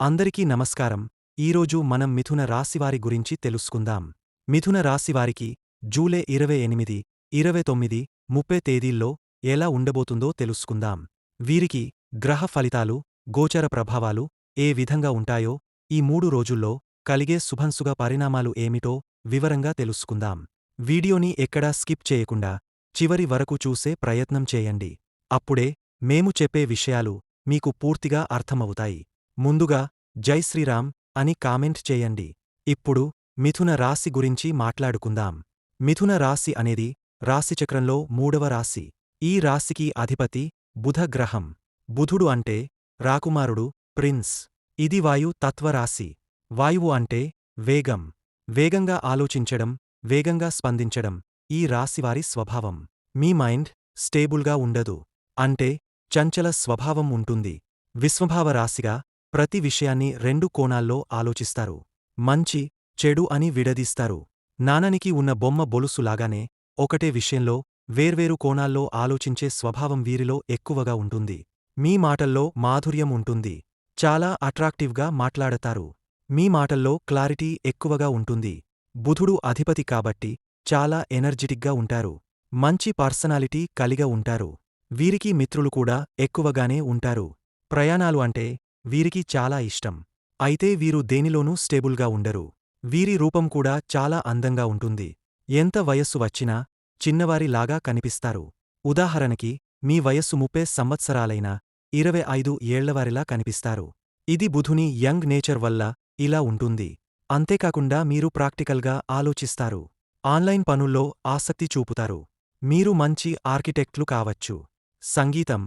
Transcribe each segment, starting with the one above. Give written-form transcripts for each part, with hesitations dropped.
అందరికీ నమస్కారం. ఈరోజు మనం మిథున రాశివారి గురించి తెలుసుకుందాం. మిథున రాశివారికి జూలై 28, 29, 30 తేదీల్లో ఎలా ఉండబోతుందో తెలుసుకుందాం. వీరికి గ్రహ ఫలితాలు, గోచర ప్రభావాలు ఏ విధంగా ఉంటాయో, ఈ 3 రోజుల్లో కలిగే శుభంశుభ పరిణామాలు ఏమిటో వివరంగా తెలుసుకుందాం. వీడియోని ఎక్కడా స్కిప్ చేయకుండా చివరి వరకు చూసే ప్రయత్నం చేయండి. అప్పుడే మేము చెప్పే విషయాలు మీకు పూర్తిగా అర్థమవుతాయి. ముందుగా జై శ్రీరామ్ అని కామెంట్ చేయండి. ఇప్పుడు మిథున రాశి గురించి మాట్లాడుకుందాం. మిథున రాశి అనేది రాశిచక్రంలో 3వ రాశి. ఈ రాశికి అధిపతి బుధ గ్రహం. బుధుడు అంటే రాకుమారుడు, ప్రిన్స్. ఇది వాయు తత్వరాశి. వాయువు అంటే వేగం. వేగంగా ఆలోచించడం, వేగంగా స్పందించడం ఈ రాశివారి స్వభావం. మీ మైండ్ స్టేబుల్గా ఉండదు. అంటే చంచల స్వభావం ఉంటుంది. విశ్వభావ రాశిగా ప్రతి విషయాన్ని 2 కోణాల్లో ఆలోచిస్తారు. మంచి, చెడు అని విడదీస్తారు. నాణానికి ఉన్న బొమ్మ బొలుసులాగానే ఒకటే విషయంలో వేర్వేరు కోణాల్లో ఆలోచించే స్వభావం వీరిలో ఎక్కువగా ఉంటుంది. మీ మాటల్లో మాధుర్యం ఉంటుంది. చాలా అట్రాక్టివ్గా మాట్లాడతారు. మీ మాటల్లో క్లారిటీ ఎక్కువగా ఉంటుంది. బుధుడు అధిపతి కాబట్టి చాలా ఎనర్జిటిక్గా ఉంటారు. మంచి పర్సనాలిటీ కలిగి ఉంటారు. వీరికి మిత్రులు కూడా ఎక్కువగానే ఉంటారు. ప్రయాణాలు అంటే వీరికి చాలా ఇష్టం. అయితే వీరు దేనిలోనూ స్టేబుల్గా ఉండరు. వీరి రూపం కూడా చాలా అందంగా ఉంటుంది. ఎంత వయస్సు వచ్చినా చిన్నవారిలాగా కనిపిస్తారు. ఉదాహరణకి మీ వయస్సు 30 సంవత్సరాలైనా 25 ఏళ్లవారిలా కనిపిస్తారు. ఇది బుధుని యంగ్ నేచర్ వల్ల ఇలా ఉంటుంది. అంతేకాకుండా మీరు ప్రాక్టికల్గా ఆలోచిస్తారు. ఆన్లైన్ పనుల్లో ఆసక్తి చూపుతారు. మీరు మంచి ఆర్కిటెక్ట్లు కావచ్చు. సంగీతం,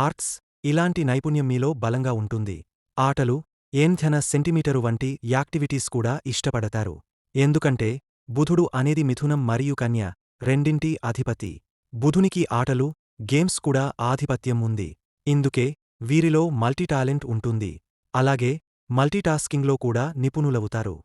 ఆర్ట్స్ ఇలాంటి నైపుణ్యం మీలో బలంగా ఉంటుంది. ఆటలు, ఏంధ్యన సెంటిమీటరు వంటి యాక్టివిటీస్ కూడా ఇష్టపడతారు. ఎందుకంటే బుధుడు అనేది మిథునం మరియు కన్య రెండింటి అధిపతి. బుధునికి ఆటలు, గేమ్స్ కూడా ఆధిపత్యం ఉంది. ఇందుకే వీరిలో మల్టీటాలెంట్ ఉంటుంది. అలాగే మల్టీటాస్కింగ్లో కూడా నిపుణులవుతారు.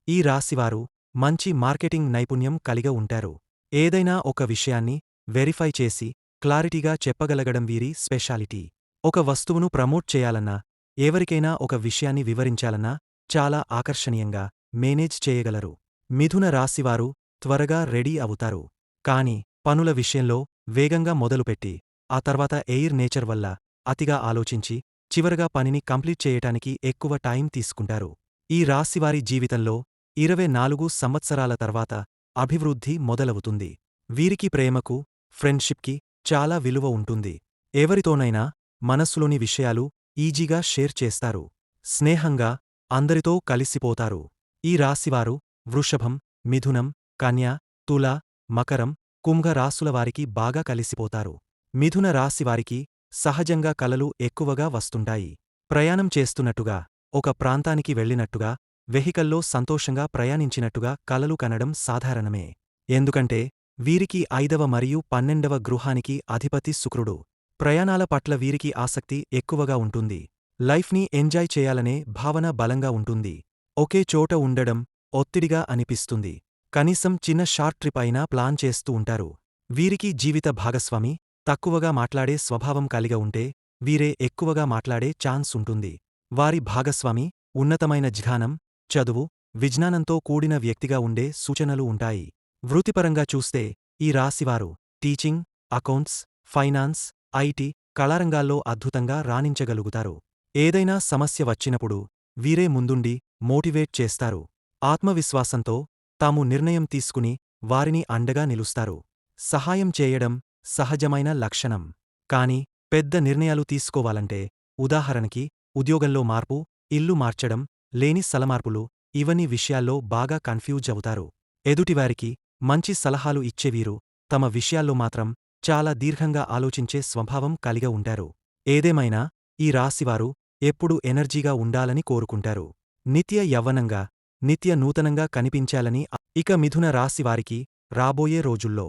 ఈ రాశివారు మంచి మార్కెటింగ్ నైపుణ్యం కలిగి ఉంటారు. ఏదైనా ఒక విషయాన్ని వెరిఫై చేసి క్లారిటీగా చెప్పగలగడం వీరి స్పెషాలిటీ. ఒక వస్తువును ప్రమోట్ చేయాలన్నా, ఎవరికైనా ఒక విషయాన్ని వివరించాలన్నా చాలా ఆకర్షణీయంగా మేనేజ్ చేయగలరు. మిథున రాశివారు త్వరగా రెడీ అవుతారు. కాని పనుల విషయంలో వేగంగా మొదలుపెట్టి ఆ తర్వాత ఎయిర్ నేచర్ వల్ల అతిగా ఆలోచించి చివరగా పనిని కంప్లీట్ చేయటానికి ఎక్కువ టైం తీసుకుంటారు. ఈ రాశివారి జీవితంలో 24 సంవత్సరాల తర్వాత అభివృద్ధి మొదలవుతుంది. వీరికి ప్రేమకు, ఫ్రెండ్షిప్కి చాలా విలువ ఉంటుంది. ఎవరితోనైనా మనస్సులోని విషయాలు ఈజీగా షేర్ చేస్తారు. స్నేహంగా అందరితో కలిసిపోతారు. ఈ రాశివారు వృషభం, మిథునం, కన్య, తుల, మకరం, కుంభ రాశులవారికి బాగా కలిసిపోతారు. మిథున రాశివారికి సహజంగా కలలు ఎక్కువగా వస్తుంటాయి. ప్రయాణం చేస్తున్నట్టుగా, ఒక ప్రాంతానికి వెళ్ళినట్టుగా, వెహికల్లో సంతోషంగా ప్రయాణించినట్టుగా కలలు కనడం సాధారణమే. ఎందుకంటే వీరికి 5వ మరియు 12వ గృహానికి అధిపతి శుక్రుడు. ప్రయాణాల పట్ల వీరికి ఆసక్తి ఎక్కువగా ఉంటుంది. లైఫ్ని ఎంజాయ్ చేయాలనే భావన బలంగా ఉంటుంది. ఒకే చోట ఉండడం ఒత్తిడిగా అనిపిస్తుంది. కనీసం చిన్న షార్ట్ ట్రిప్ అయినా ప్లాన్ చేస్తూ ఉంటారు. వీరికి జీవిత భాగస్వామి తక్కువగా మాట్లాడే స్వభావం కలిగి ఉంటే వీరే ఎక్కువగా మాట్లాడే ఛాన్స్ ఉంటుంది. వారి భాగస్వామి ఉన్నతమైన జ్ఞానం, చదువు, విజ్ఞానంతో కూడిన వ్యక్తిగా ఉండే సూచనలు ఉంటాయి. వృత్తిపరంగా చూస్తే ఈ రాశివారు టీచింగ్, అకౌంట్స్, ఫైనాన్స్, ఐటీ, కళారంగాల్లో అద్భుతంగా రాణించగలుగుతారు. ఏదైనా సమస్య వచ్చినప్పుడు వీరే ముందుండి మోటివేట్ చేస్తారు. ఆత్మవిశ్వాసంతో తాము నిర్ణయం తీసుకుని వారిని అండగా నిలుస్తారు. సహాయం చేయడం సహజమైన లక్షణం. కాని పెద్ద నిర్ణయాలు తీసుకోవాలంటే, ఉదాహరణకి ఉద్యోగంలో మార్పు, ఇల్లు మార్చడం, లేని స్థలమార్పులు ఇవన్నీ విషయాల్లో బాగా కన్ఫ్యూజ్ అవుతారు. ఎదుటివారికి మంచి సలహాలు ఇచ్చేవీరు తమ విషయాల్లో మాత్రం చాలా దీర్ఘంగా ఆలోచించే స్వభావం కలిగి ఉంటారు. ఏదేమైనా ఈ రాశివారు ఎప్పుడూ ఎనర్జీగా ఉండాలని కోరుకుంటారు. నిత్య యవ్వనంగా, నిత్య నూతనంగా కనిపించాలని. ఇక మిథున రాశివారికి రాబోయే రోజుల్లో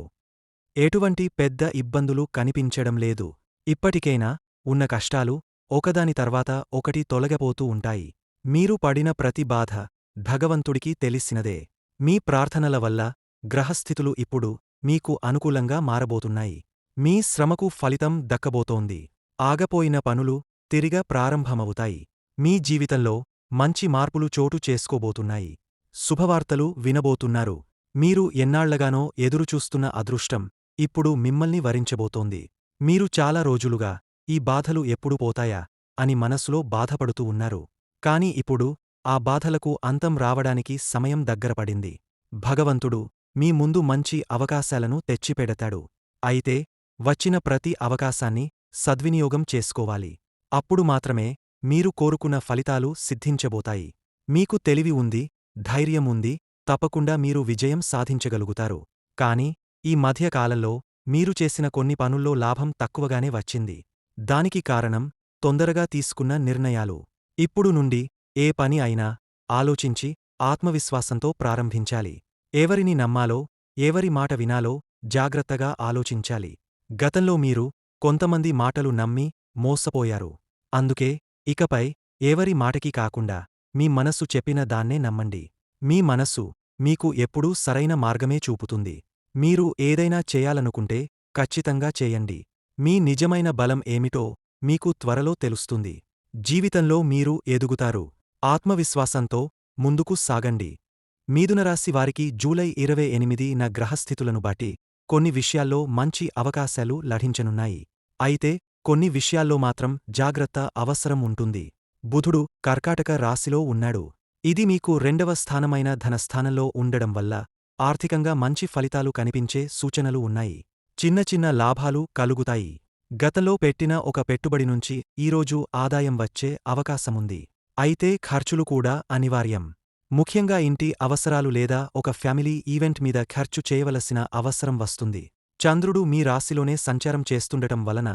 ఎటువంటి పెద్ద ఇబ్బందులు కనిపించడం లేదు. ఇప్పటికైనా ఉన్న కష్టాలు ఒకదాని తర్వాత ఒకటి తొలగపోతూ ఉంటాయి. మీరు పడిన ప్రతి బాధ భగవంతుడికి తెలిసినదే. మీ ప్రార్థనల వల్ల గ్రహస్థితులు ఇప్పుడు మీకు అనుకూలంగా మారబోతున్నాయి. మీ శ్రమకు ఫలితం దక్కబోతోంది. ఆగపోయిన పనులు తిరిగా ప్రారంభమవుతాయి. మీ జీవితంలో మంచి మార్పులు చోటు చేసుకోబోతున్నాయి. శుభవార్తలు వినబోతున్నారు. మీరు ఎన్నాళ్లగానో ఎదురుచూస్తున్న అదృష్టం ఇప్పుడు మిమ్మల్ని వరించబోతోంది. మీరు చాలా రోజులుగా ఈ బాధలు ఎప్పుడు పోతాయా అని మనసులో బాధపడుతూ ఉన్నారు. కాని ఇప్పుడు ఆ బాధలకు అంతం రావడానికి సమయం దగ్గరపడింది. భగవంతుడు మీ ముందు మంచి అవకాశాలను తెచ్చిపెడతాడు. అయితే వచ్చిన ప్రతి అవకాశాన్ని సద్వినియోగం చేసుకోవాలి. అప్పుడు మాత్రమే మీరు కోరుకున్న ఫలితాలు సిద్ధించబోతాయి. మీకు తెలివి ఉంది, ధైర్యం ఉంది, తప్పకుండా మీరు విజయం సాధించగలుగుతారు. కాని ఈ మధ్యకాలంలో మీరు చేసిన కొన్ని పనుల్లో లాభం తక్కువగానే వచ్చింది. దానికి కారణం తొందరగా తీసుకున్న నిర్ణయాలు. ఇప్పుడు నుండి ఏ పని అయినా ఆలోచించి ఆత్మవిశ్వాసంతో ప్రారంభించాలి. ఎవరిని నమ్మాలో, ఎవరి మాట వినాలో జాగ్రత్తగా ఆలోచించాలి. గతంలో మీరు కొంతమంది మాటలు నమ్మి మోసపోయారు. అందుకే ఇకపై ఎవరి మాటకి కాకుండా మీ మనస్సు చెప్పిన దాన్నే నమ్మండి. మీ మనస్సు మీకు ఎప్పుడూ సరైన మార్గమే చూపుతుంది. మీరు ఏదైనా చేయాలనుకుంటే ఖచ్చితంగా చేయండి. మీ నిజమైన బలం ఏమిటో మీకు త్వరలో తెలుస్తుంది. జీవితంలో మీరు ఎదుగుతారు. ఆత్మవిశ్వాసంతో ముందుకు సాగండి. మిథునరాశి వారికి జూలై 28న గ్రహస్థితులను బట్టి కొన్ని విషయాల్లో మంచి అవకాశాలు లభించనున్నాయి. అయితే కొన్ని విషయాల్లో మాత్రం జాగ్రత్త అవసరం ఉంటుంది. బుధుడు కర్కాటక రాశిలో ఉన్నాడు. ఇది మీకు 2వ స్థానమైన ధనస్థానంలో ఉండడం వల్ల ఆర్థికంగా మంచి ఫలితాలు కనిపించే సూచనలు ఉన్నాయి. చిన్న చిన్న లాభాలు కలుగుతాయి. గతంలో పెట్టిన ఒక పెట్టుబడి నుంచి ఈరోజు ఆదాయం వచ్చే అవకాశముంది. అయితే ఖర్చులు కూడా అనివార్యం. ముఖ్యంగా ఇంటి అవసరాలు లేదా ఒక ఫ్యామిలీ ఈవెంట్ మీద ఖర్చు చేయవలసిన అవసరం వస్తుంది. చంద్రుడు మీ రాశిలోనే సంచారం చేస్తుండటం వలన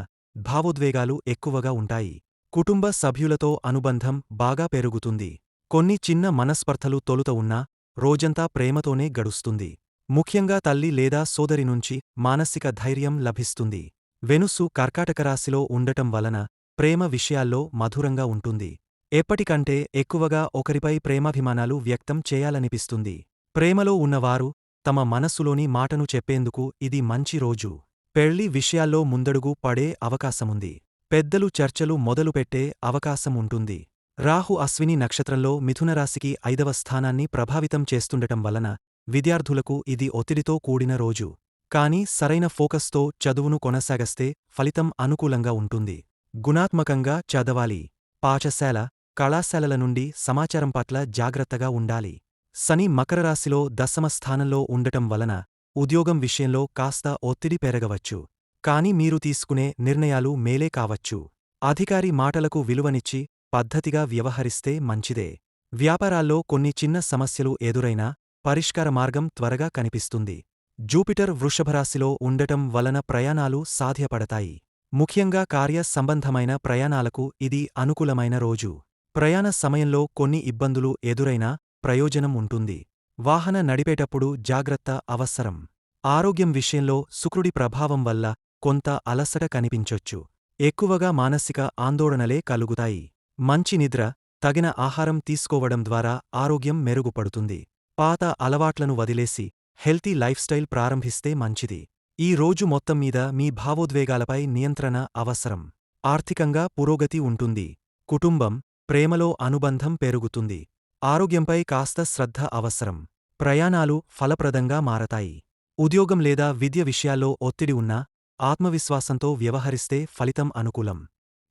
భావోద్వేగాలు ఎక్కువగా ఉంటాయి. కుటుంబ సభ్యులతో అనుబంధం బాగా పెరుగుతుంది. కొన్ని చిన్న మనస్పర్ధలు తొలుత ఉన్నా రోజంతా ప్రేమతోనే గడుస్తుంది. ముఖ్యంగా తల్లి లేదా సోదరి నుంచి మానసిక ధైర్యం లభిస్తుంది. వెనుస్సు కర్కాటక రాశిలో ఉండటం వలన ప్రేమ విషయాల్లో మధురంగా ఉంటుంది. ఎప్పటికంటే ఎక్కువగా ఒకరిపై ప్రేమాభిమానాలు వ్యక్తం చేయాలనిపిస్తుంది. ప్రేమలో ఉన్నవారు తమ మనస్సులోని మాటను చెప్పేందుకు ఇది మంచి రోజు. పెళ్లి విషయాల్లో ముందడుగు పడే అవకాశముంది. పెద్దలు చర్చలు మొదలుపెట్టే అవకాశం ఉంటుంది. రాహు అశ్విని నక్షత్రంలో మిథునరాశికి 5వ స్థానాన్ని ప్రభావితం చేస్తుండటం వలన విద్యార్థులకు ఇది ఒత్తిడితో కూడిన రోజు. కానీ సరైన ఫోకస్తో చదువును కొనసాగిస్తే ఫలితం అనుకూలంగా ఉంటుంది. గుణాత్మకంగా చదవాలి. పాఠశాల, కళాశాలల నుండి సమాచారం పట్ల జాగ్రత్తగా ఉండాలి. శని మకరరాశిలో 10వ స్థానంలో ఉండటం వలన ఉద్యోగం విషయంలో కాస్త ఒత్తిడి పెరగవచ్చు. కాని మీరు తీసుకునే నిర్ణయాలు మేలే కావచ్చు. అధికారి మాటలకు విలువనిచ్చి పద్ధతిగా వ్యవహరిస్తే మంచిదే. వ్యాపారాల్లో కొన్ని చిన్న సమస్యలు ఎదురైనా పరిష్కార మార్గం త్వరగా కనిపిస్తుంది. జూపిటర్ వృషభరాశిలో ఉండటం వలన ప్రయాణాలు సాధ్యపడతాయి. ముఖ్యంగా కార్య సంబంధమైన ప్రయాణాలకు ఇది అనుకూలమైన రోజు. ప్రయాణ సమయంలో కొన్ని ఇబ్బందులు ఎదురైనా ప్రయోజనం ఉంటుంది. వాహన నడిపేటప్పుడు జాగ్రత్త అవసరం. ఆరోగ్యం విషయంలో శుక్రుడి ప్రభావం వల్ల కొంత అలసట కనిపించొచ్చు. ఎక్కువగా మానసిక ఆందోళనలే కలుగుతాయి. మంచి నిద్ర, తగిన ఆహారం తీసుకోవడం ద్వారా ఆరోగ్యం మెరుగుపడుతుంది. పాత అలవాట్లను వదిలేసి హెల్తీ లైఫ్ స్టైల్ ప్రారంభిస్తే మంచిది. ఈ రోజు మొత్తం మీద మీ భావోద్వేగాలపై నియంత్రణ అవసరం. ఆర్థికంగా పురోగతి ఉంటుంది. కుటుంబం, ప్రేమలో అనుబంధం పెరుగుతుంది. ఆరోగ్యంపై కాస్త శ్రద్ధ అవసరం. ప్రయాణాలు ఫలప్రదంగా మారతాయి. ఉద్యోగం లేదా విద్య విషయాల్లో ఒత్తిడి ఉన్నా ఆత్మవిశ్వాసంతో వ్యవహరిస్తే ఫలితం అనుకూలం.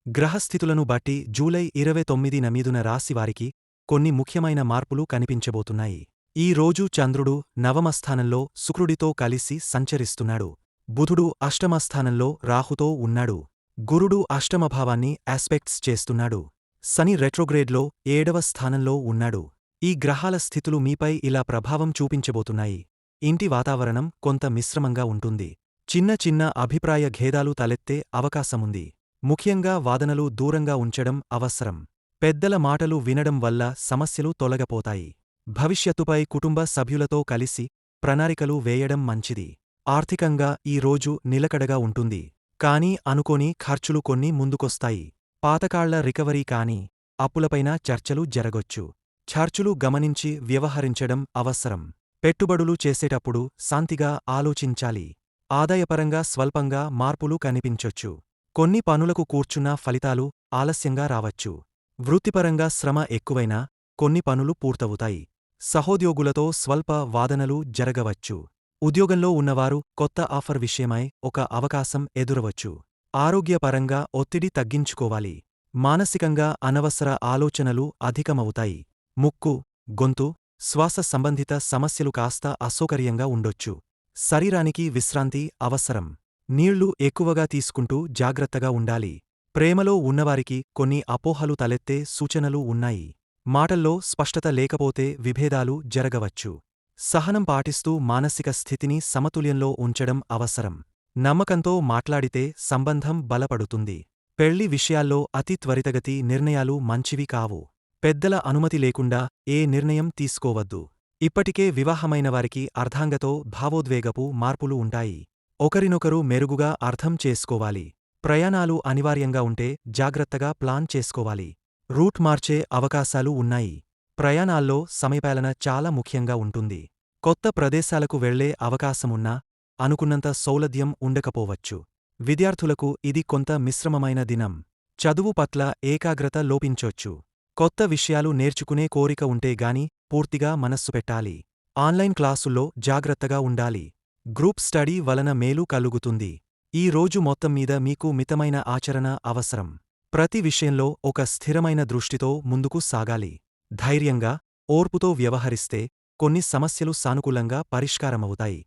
గ్రహస్థితులను బట్టి జూలై 29న మిథున రాశివారికి కొన్ని ముఖ్యమైన మార్పులు కనిపించబోతున్నాయి. ఈ రోజు చంద్రుడు 9వ స్థానంలో శుక్రుడితో కలిసి సంచరిస్తున్నాడు. బుధుడు 8వ స్థానంలో రాహుతో ఉన్నాడు. గురుడు అష్టమభావాన్ని ఆస్పెక్ట్స్ చేస్తున్నాడు. శని రెట్రోగ్రేడ్లో 7వ స్థానంలో ఉన్నాడు. ఈ గ్రహాల స్థితులు మీపై ఇలా ప్రభావం చూపించబోతున్నాయి. ఇంటి వాతావరణం కొంత మిశ్రమంగా ఉంటుంది. చిన్న చిన్న అభిప్రాయ భేదాలు తలెత్తే అవకాశముంది. ముఖ్యంగా వాదనలు దూరంగా ఉంచడం అవసరం. పెద్దల మాటలు వినడం వల్ల సమస్యలు తొలగపోతాయి. భవిష్యత్తుపై కుటుంబ సభ్యులతో కలిసి ప్రణాళికలు వేయడం మంచిది. ఆర్థికంగా ఈ రోజు నిలకడగా ఉంటుంది. కానీ అనుకోని ఖర్చులు కొన్ని ముందుకొస్తాయి. పాతకాళ్ల రికవరీ కానీ అప్పులపైన చర్చలు జరగొచ్చు. ఖర్చులు గమనించి వ్యవహరించడం అవసరం. పెట్టుబడులు చేసేటప్పుడు శాంతిగా ఆలోచించాలి. ఆదాయపరంగా స్వల్పంగా మార్పులు కనిపించొచ్చు. కొన్ని పనులకు కూర్చున్న ఫలితాలు ఆలస్యంగా రావచ్చు. వృత్తిపరంగా శ్రమ ఎక్కువైనా కొన్ని పనులు పూర్తవుతాయి. సహోద్యోగులతో స్వల్ప వాదనలు జరగవచ్చు. ఉద్యోగంలో ఉన్నవారు కొత్త ఆఫర్ విషయమై ఒక అవకాశం ఎదురవచ్చు. ఆరోగ్యపరంగా ఒత్తిడి తగ్గించుకోవాలి. మానసికంగా అనవసర ఆలోచనలు అధికమవుతాయి. ముక్కు, గొంతు, శ్వాస సంబంధిత సమస్యలు కాస్త అసౌకర్యంగా ఉండొచ్చు. శరీరానికి విశ్రాంతి అవసరం. నీళ్లు ఎక్కువగా తీసుకుంటూ జాగ్రత్తగా ఉండాలి. ప్రేమలో ఉన్నవారికి కొన్ని అపోహలు తలెత్తే సూచనలు ఉన్నాయి. మాటల్లో స్పష్టత లేకపోతే విభేదాలు జరగవచ్చు. సహనం పాటిస్తూ మానసిక స్థితిని సమతుల్యంలో ఉంచడం అవసరం. నమ్మకంతో మాట్లాడితే సంబంధం బలపడుతుంది. పెళ్లి విషయాల్లో అతి త్వరితగతి నిర్ణయాలు మంచివి కావు. పెద్దల అనుమతి లేకుండా ఏ నిర్ణయం తీసుకోవద్దు. ఇప్పటికే వివాహమైనవారికి అర్ధాంగతో భావోద్వేగపు మార్పులు ఉంటాయి. ఒకరినొకరు మెరుగుగా అర్థం చేసుకోవాలి. ప్రయాణాలు అనివార్యంగా ఉంటే జాగ్రత్తగా ప్లాన్ చేసుకోవాలి. రూట్ మార్చే అవకాశాలు ఉన్నాయి. ప్రయాణాల్లో సమయపాలన చాలా ముఖ్యంగా ఉంటుంది. కొత్త ప్రదేశాలకు వెళ్లే అవకాశమున్నా అనుకున్నంత సౌలభ్యం ఉండకపోవచ్చు. విద్యార్థులకు ఇది కొంత మిశ్రమమైన దినం. చదువు పట్ల ఏకాగ్రత లోపించొచ్చు. కొత్త విషయాలు నేర్చుకునే కోరిక ఉంటే గాని పూర్తిగా మనస్సు పెట్టాలి. ఆన్లైన్ క్లాసుల్లో జాగ్రత్తగా ఉండాలి. గ్రూప్ స్టడీ వలన మేలు కలుగుతుంది. ఈ రోజు మొత్తం మీద మీకు మితమైన ఆచరణ అవసరం. ప్రతి విషయంలో ఒక స్థిరమైన దృష్టితో ముందుకు సాగాలి. ధైర్యంగా, ఓర్పుతో వ్యవహరిస్తే కొన్ని సమస్యలు సానుకూలంగా పరిష్కారమవుతాయి.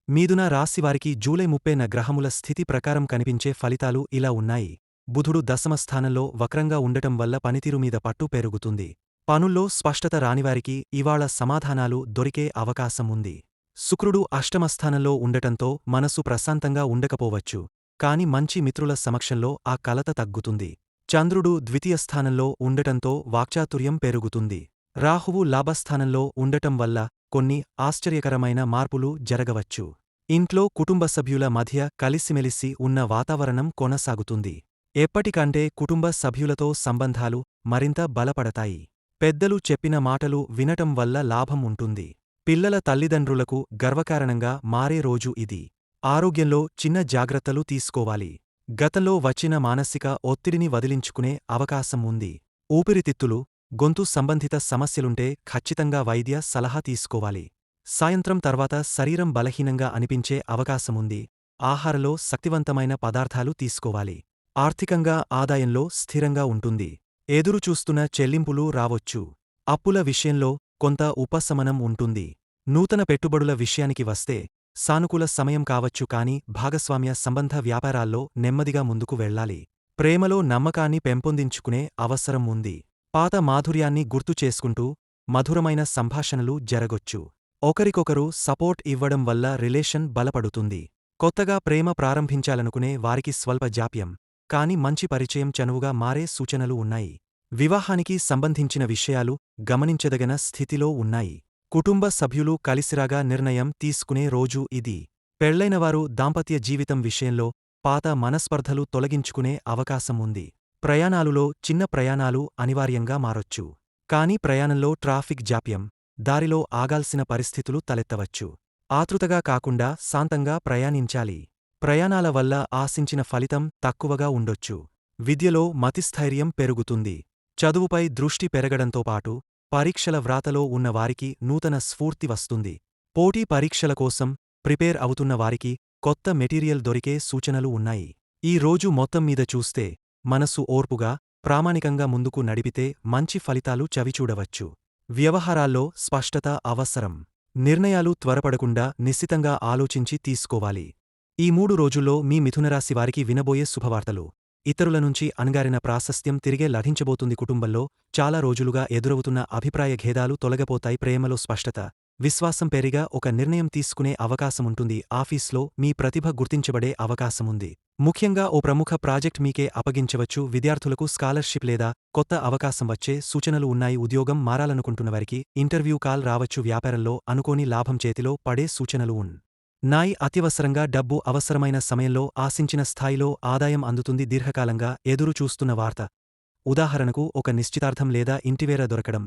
మిథున రాశివారికి జూలై 30న గ్రహముల స్థితి ప్రకారం కనిపించే ఫలితాలు ఇలా ఉన్నాయి. బుధుడు దశమస్థానంలో వక్రంగా ఉండటం వల్ల పనితీరు మీద పట్టు పెరుగుతుంది. పనుల్లో స్పష్టత రానివారికి ఇవాళ సమాధానాలు దొరికే అవకాశం ఉంది. శుక్రుడు అష్టమస్థానంలో ఉండటంతో మనసు ప్రశాంతంగా ఉండకపోవచ్చు. కాని మంచి మిత్రుల సమక్షంలో ఆ కలత తగ్గుతుంది. చంద్రుడు ద్వితీయ స్థానంలో ఉండటంతో వాక్చాతుర్యం పెరుగుతుంది. రాహువు లాభస్థానంలో ఉండటం వల్ల కొన్ని ఆశ్చర్యకరమైన మార్పులు జరగవచ్చు. ఇంట్లో కుటుంబ సభ్యుల మధ్య కలిసిమెలిసి ఉన్న వాతావరణం కొనసాగుతుంది. ఎప్పటికంటే కుటుంబ సభ్యులతో సంబంధాలు మరింత బలపడతాయి. పెద్దలు చెప్పిన మాటలు వినటం వల్ల లాభం ఉంటుంది. పిల్లల తల్లిదండ్రులకు గర్వకారణంగా మారే రోజు ఇది. ఆరోగ్యంలో చిన్న జాగ్రత్తలు తీసుకోవాలి. గతంలో వచ్చిన మానసిక ఒత్తిడిని వదిలించుకునే అవకాశం ఉంది. ఊపిరితిత్తులు, గొంతు సంబంధిత సమస్యలుంటే ఖచ్చితంగా వైద్య సలహా తీసుకోవాలి. సాయంత్రం తర్వాత శరీరం బలహీనంగా అనిపించే అవకాశముంది. ఆహారంలో శక్తివంతమైన పదార్థాలు తీసుకోవాలి. ఆర్థికంగా ఆదాయంలో స్థిరంగా ఉంటుంది. ఎదురుచూస్తున్న చెల్లింపులు రావొచ్చు. అప్పుల విషయంలో కొంత ఉపశమనం ఉంటుంది. నూతన పెట్టుబడుల విషయానికి వస్తే సానుకూల సమయం కావచ్చు కాని భాగస్వామ్య సంబంధ వ్యాపారాల్లో నెమ్మదిగా ముందుకు వెళ్లాలి. ప్రేమలో నమ్మకాన్ని పెంపొందించుకునే అవసరం ఉంది. పాత మాధుర్యాన్ని గుర్తు చేసుకుంటూ మధురమైన సంభాషణలు జరగొచ్చు. ఒకరికొకరు సపోర్ట్ ఇవ్వడం వల్ల రిలేషన్ బలపడుతుంది. కొత్తగా ప్రేమ ప్రారంభించాలనుకునే వారికి స్వల్ప జాప్యం, కాని మంచి పరిచయం చనువుగా మారే సూచనలు ఉన్నాయి. వివాహానికి సంబంధించిన విషయాలు గమనించదగిన స్థితిలో ఉన్నాయి. కుటుంబ సభ్యులు కలిసిరాగా నిర్ణయం తీసుకునే రోజు ఇది. పెళ్లైనవారు దాంపత్య జీవితం విషయంలో పాత మనస్పర్ధలు తొలగించుకునే అవకాశం ఉంది. ప్రయాణాలులో చిన్న ప్రయాణాలు అనివార్యంగా మారొచ్చు. కాని ప్రయాణంలో ట్రాఫిక్ జాప్యం, దారిలో ఆగాల్సిన పరిస్థితులు తలెత్తవచ్చు. ఆతృతగా కాకుండా శాంతంగా ప్రయాణించాలి. ప్రయాణాల వల్ల ఆశించిన ఫలితం తక్కువగా ఉండొచ్చు. విద్యలో మతిస్థైర్యం పెరుగుతుంది. చదువుపై దృష్టి పెరగడంతో పాటు పరీక్షల వ్రాతలో ఉన్న వారికి నూతన స్ఫూర్తి వస్తుంది. పోటీ పరీక్షల కోసం ప్రిపేర్ అవుతున్న వారికి కొత్త మెటీరియల్ దొరికే సూచనలు ఉన్నాయి. ఈ రోజు మొత్తం మీద చూస్తే మనసు ఓర్పుగా, ప్రామాణికంగా ముందుకు నడిపితే మంచి ఫలితాలు చవిచూడవచ్చు. వ్యవహారాల్లో స్పష్టత అవసరం. నిర్ణయాలు త్వరపడకుండా నిశితంగా ఆలోచించి తీసుకోవాలి. ఈ 3 రోజుల్లో మీ మిథునరాశి వారికి వినబోయే శుభవార్తలు. ఇతరుల నుంచి అణగారిన ప్రాశస్త్యం తిరిగే లభించబోతుంది. కుటుంబంలో చాలా రోజులుగా ఎదురవుతున్న అభిప్రాయ భేదాలు తొలగపోతాయి. ప్రేమలో స్పష్టత, విశ్వాసం పెరిగా ఒక నిర్ణయం తీసుకునే అవకాశముంటుంది. ఆఫీస్లో మీ ప్రతిభ గుర్తించబడే అవకాశముంది. ముఖ్యంగా ఓ ప్రముఖ ప్రాజెక్ట్ మీకే అప్పగించవచ్చు. విద్యార్థులకు స్కాలర్షిప్ లేదా కొత్త అవకాశం వచ్చే సూచనలు ఉన్నాయి. ఉద్యోగం మారాలనుకుంటున్నవారికి ఇంటర్వ్యూ కాల్ రావచ్చు. వ్యాపారంలో అనుకోని లాభం చేతిలో పడే సూచనలు ఉన్నాయి. అత్యవసరంగా డబ్బు అవసరమైన సమయంలో ఆశించిన స్థాయిలో ఆదాయం అందుతుంది. దీర్ఘకాలంగా ఎదురు చూస్తున్న వార్త, ఉదాహరణకు ఒక నిశ్చితార్థం లేదా ఇంటివేర దొరకడం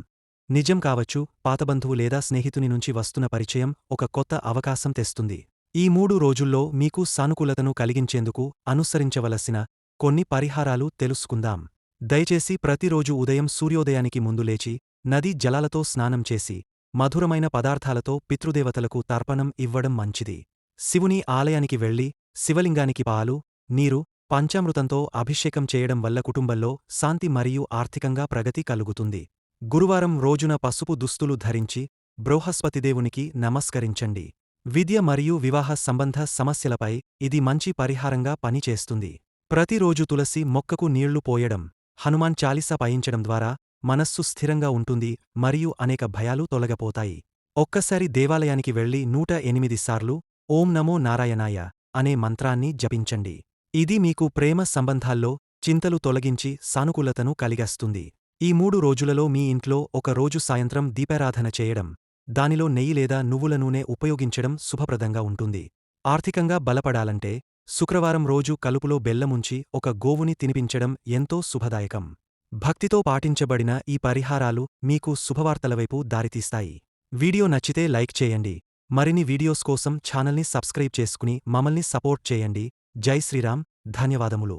నిజం కావచ్చు. పాతబంధువు లేదా స్నేహితుని నుంచి వస్తున్న పరిచయం ఒక కొత్త అవకాశం తెస్తుంది. ఈ 3 రోజుల్లో మీకు సానుకూలతను కలిగించేందుకు అనుసరించవలసిన కొన్ని పరిహారాలు తెలుసుకుందాం. దయచేసి ప్రతిరోజు ఉదయం సూర్యోదయానికి ముందు లేచి నదీ జలాలతో స్నానం చేసి మధురమైన పదార్థాలతో పితృదేవతలకు తర్పణం ఇవ్వడం మంచిది. శివుని ఆలయానికి వెళ్లి శివలింగానికి పాలు, నీరు, పంచామృతంతో అభిషేకం చేయడం వల్ల కుటుంబంలో శాంతి మరియు ఆర్థికంగా ప్రగతి కలుగుతుంది. గురువారం రోజున పసుపు దుస్తులు ధరించి బృహస్పతిదేవునికి నమస్కరించండి. విద్య మరియు వివాహ సంబంధ సమస్యలపై ఇది మంచి పరిహారంగా పనిచేస్తుంది. ప్రతిరోజు తులసి మొక్కకు నీళ్లు పోయడం, హనుమాన్ చాలీసా పయించడం ద్వారా మనస్సు స్థిరంగా ఉంటుంది మరియు అనేక భయాలు తొలగపోతాయి. ఒక్కసారి దేవాలయానికి వెళ్లి 108 సార్లు ఓం నమో నారాయణాయ అనే మంత్రాన్ని జపించండి. ఇది మీకు ప్రేమ సంబంధాల్లో చింతలు తొలగించి సానుకూలతను కలిగిస్తుంది. ఈ 3 రోజులలో మీ ఇంట్లో ఒక రోజు సాయంత్రం దీపారాధన చేయడం, దానిలో నెయ్యి లేదా నువ్వుల నూనె ఉపయోగించడం శుభప్రదంగా ఉంటుంది. ఆర్థికంగా బలపడాలంటే శుక్రవారం రోజు కలుపులో బెల్లముంచి ఒక గోవుని తినిపించడం ఎంతో శుభదాయకం. భక్తితో పాటించబడిన ఈ పరిహారాలు మీకు శుభవార్తలవైపు దారితీస్తాయి. వీడియో నచ్చితే లైక్ చేయండి. మరిన్ని వీడియోస్ కోసం ఛానల్ని సబ్స్క్రైబ్ చేసుకుని మమ్మల్ని సపోర్ట్ చేయండి. జై శ్రీరామ్. ధన్యవాదములు.